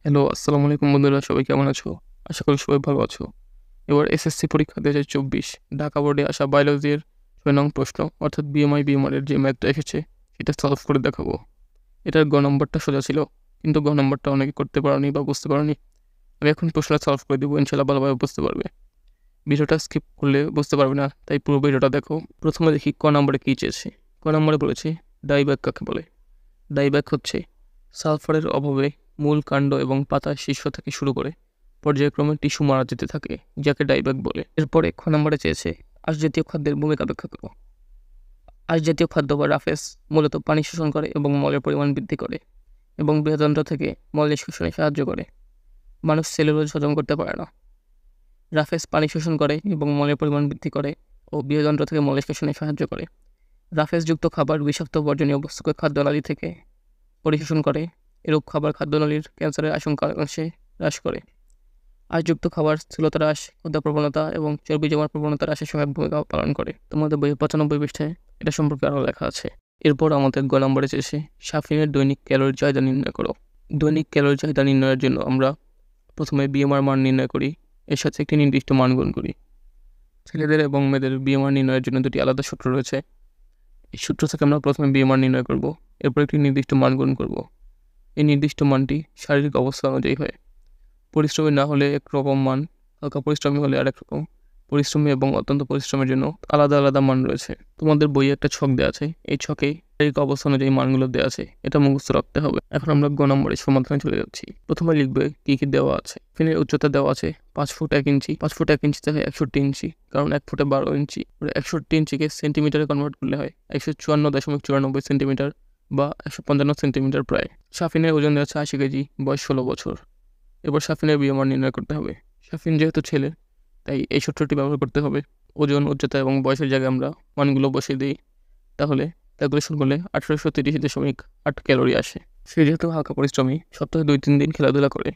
Hello, আসসালামু আলাইকুম বন্ধুরা, সবাই কেমন আছো? আশা করি সবাই ভালো আছো। এবার এসএসসি পরীক্ষা ২০২৪ ঢাকা বোর্ডে আসা বায়োলজির ৬ নং প্রশ্ন অর্থাৎ BMI এর যে ম্যাথটা এসেছে সেটা সলভ করে দেখাবো। এটার গ নম্বরটা সোজা ছিল, কিন্তু গ নম্বরটা অনেকে করতে পারোনি বা বুঝতে পারোনি। আমি এখন প্রশ্নটা সলভ করে দেবো, ইনশাআল্লাহ ভালোভাবে বুঝতে পারবে। ভিডিওটা স্কিপ করলে বুঝতে পারবে না, তাই পুরো ভিডিওটা দেখো। প্রথমে দেখি ক নম্বরে কী চেয়েছে। ক নম্বরে বলেছে ডাইব্যাক কাকে বলে। ডাইব্যাক হচ্ছে সালফারের অভাবে মূল কাণ্ড এবং পাতার শীর্ষ থেকে শুরু করে পর্যায়ক্রমে টিস্যু মারা যেতে থাকে, যাকে ডাইব্যাক বলে। এরপরে খ নম্বরে চেয়েছে আঁশ জাতীয় খাদ্যের ভূমিকা ব্যাখ্যা করো। আঁশ জাতীয় খাদ্য বা রাফেজ মূলত পানি শোষণ করে এবং মলের পরিমাণ বৃদ্ধি করে এবং বৃহদন্ত্র থেকে মল নিষ্কাশনে সাহায্য করে। মানুষ সেলুলোজ হজম করতে পারে না। রাফেজ পানি শোষণ করে এবং মলের পরিমাণ বৃদ্ধি করে ও বৃহদন্ত্র থেকে মল নিষ্কাশনে সাহায্য করে। রাফেজযুক্ত খাবার বিষাক্ত বর্জনীয় বস্তুকে খাদ্যনালী থেকে পরিশোষণ করে। এরূপ খাবার খাদ্যনালীর ক্যান্সারের আশঙ্কা অংশে হ্রাস করে। আঁশযুক্ত খাবার স্থূলতা হ্রাস, ক্ষুধা প্রবণতা এবং চর্বি জমার প্রবণতা হ্রাসে সহায়ক ভূমিকা পালন করে। তোমাদের বইয়ের 95 পৃষ্ঠায় এটা সম্পর্কে আরও লেখা আছে। এরপর আমাদের গ নম্বরে চেয়েছে সাফিনের দৈনিক ক্যালোরি চাহিদা নির্ণয় করো। দৈনিক ক্যালোরি চাহিদা নির্ণয়ের জন্য আমরা প্রথমে BMR মান নির্ণয় করি, এর সাথে একটি নির্দিষ্ট মান গুণ করি। ছেলেদের এবং মেয়েদের BMR নির্ণয়ের জন্য দুটি আলাদা সূত্র রয়েছে। এই সূত্র থেকে আমরা প্রথমে BMR নির্ণয় করব, এরপর একটি নির্দিষ্ট মান গুণ করব। এই নির্দিষ্ট মানটি শারীরিক অবস্থা অনুযায়ী হয়। পরিশ্রমী না হলে একরকম মান, হালকা পরিশ্রমী হলে আরেক রকম। পরিশ্রমী এবং অত্যন্ত পরিশ্রমের জন্য আলাদা আলাদা মান রয়েছে। তোমাদের বইয়ে একটা ছক দেওয়া আছে, এই ছকে শারীরিক অবস্থা অনুযায়ী মানগুলো দেওয়া আছে, এটা মুখস্থ রাখতে হবে। এখন আমরা গ নম্বরের সমাধানে চলে যাচ্ছি। প্রথমে লিখবে কী কী দেওয়া আছে। ফিনের উচ্চতা দেওয়া আছে 5 ফুট 1 ইঞ্চি। 5 ফুট 1 ইঞ্চি থেকে 61 ইঞ্চি, কারণ 1 ফুটে 12 ইঞ্চি। 61 ইঞ্চিকে সেন্টিমিটারে কনভার্ট করলে হয় 154.94 সেন্টিমিটার বা 155 সেন্টিমিটার প্রায়। সাফিনের ওজন দেওয়া আছে 80 কেজি, বয়স 16 বছর। এবার সাফিনের BMR নির্ণয় করতে হবে। সাফিন যেহেতু ছেলে, তাই এই সূত্রটি ব্যবহার করতে হবে। ওজন, উচ্চতা এবং বয়সের জায়গায় আমরা মানগুলো বসিয়ে দিই, তাহলে ক্যালকুলেশন করলে 1830.8 ক্যালোরি আসে। সে যেহেতু হালকা পরিশ্রমী, সপ্তাহে 2-3 দিন খেলাধুলা করে,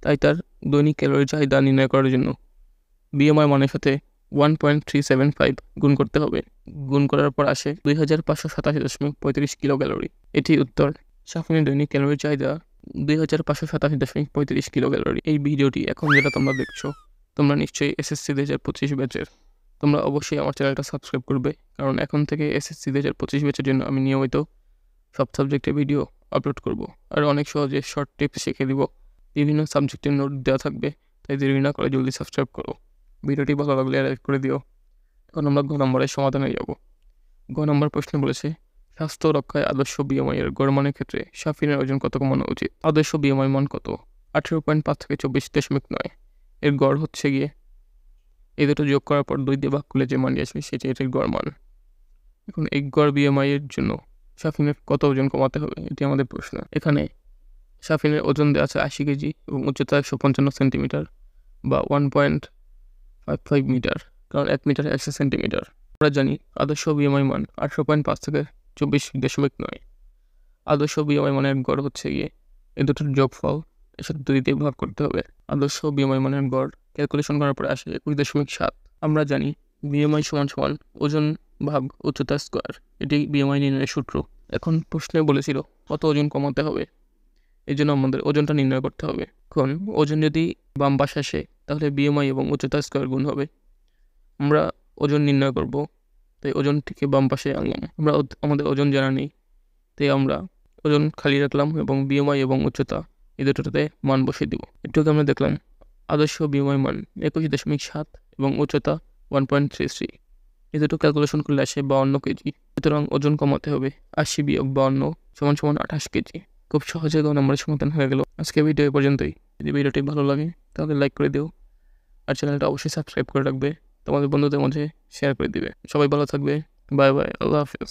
তাই তার দৈনিক ক্যালোরি চাহিদা নির্ণয় করার জন্য BMR মানের সাথে 1.375 গুণ করতে হবে। গুণ করার পর আসে 2587.35 কিলো ক্যালোরি। এটি উত্তর। সাফিনের দৈনিক ক্যালোরি চাহিদা 2587.35 কিলো ক্যালোরি। এই ভিডিওটি এখন যেটা তোমরা দেখছো, তোমরা নিশ্চয়ই SSC 2025 ব্যাচের। তোমরা অবশ্যই আমার চ্যানেলটা সাবস্ক্রাইব করবে, কারণ এখন থেকে SSC 2025 ব্যাচের জন্য আমি নিয়মিত সব সাবজেক্টে ভিডিও আপলোড করব। আর অনেক সহজে শর্ট টিপস শিখে দিব। বিভিন্ন সাবজেক্টের নোট দেওয়া থাকবে, তাই দেরি না করে জলদি সাবস্ক্রাইব করো। ভিডিওটি ভালো লাগলে লাইক করে দিও। এখন আমরা গ নম্বরের সমাধানে যাব। গ নম্বর প্রশ্ন বলেছে স্বাস্থ্য রক্ষায় আদর্শ BMI এর গড় মানের ক্ষেত্রে সাফিনের ওজন কত কমানো উচিত। আদর্শ BMI মান কত? 18.5 থেকে 24.9। এর গড় হচ্ছে গিয়ে এই দুটো যোগ করার পর 2 দিয়ে ভাগ করলে যে মানটি আসবে সেটি এটির গড় মান। এখন এই গড় BMI এর জন্য সাফিনের কত ওজন কমাতে হবে, এটি আমাদের প্রশ্ন। এখানে সাফিনের ওজন দেওয়া আছে 80 কেজি এবং উচ্চতা 155 সেন্টিমিটার বা 1.55 মিটার, কারণ 1 মিটার 100 সেন্টিমিটার। আমরা জানি আদর্শ BMI মান 18.5 থেকে 24.9। আদর্শ BMI মানের গড় হচ্ছে গিয়ে এই দুটোর যোগফল, এর সাথে 2 দিয়ে ভাগ করতে হবে। আদর্শ BMI মানের গড় ক্যালকুলেশন করার পরে আসে 21.7। আমরা জানি BMI সমান ওজন ভাগ উচ্চতা স্কোয়ার, এটি BMI নির্ণয়ের সূত্র। এখন প্রশ্নে বলেছিল কত ওজন কমাতে হবে, এই জন্য আমাদের ওজনটা নির্ণয় করতে হবে। এখন ওজন যদি বাম পাশে আসে, তাহলে BMI এবং উচ্চতা স্কোয়ার গুণ হবে। আমরা ওজন নির্ণয় করব, তাই ওজনটিকে বাম পাশে আনলাম। আমরা আমাদের ওজন জানা নেই, তাই আমরা ওজন খালি রাখলাম এবং BMI এবং উচ্চতা এই দুটোতে মান বসিয়ে দিব। একটুকে আমরা দেখলাম আদর্শ BMI মান 21.7 এবং উচ্চতা 1.33। এই দুটো ক্যালকুলেশন করলে আসে 52 কেজি। সুতরাং ওজন কমাতে হবে 80 বিয়োগ 52 সমান 28 কেজি। খুব সহজে গ নম্বরের সমাধান হয়ে গেল। আজকে ভিডিও এই পর্যন্তই। যদি ভিডিওটি ভালো লাগে তাহলে লাইক করে দিও, আর চ্যানেলটা অবশ্যই সাবস্ক্রাইব করে রাখবে। তোমাদের বন্ধুদের মধ্যে শেয়ার করে দিবে। সবাই ভালো থাকবে। বাই বাই, আল্লাহ হাফেজ।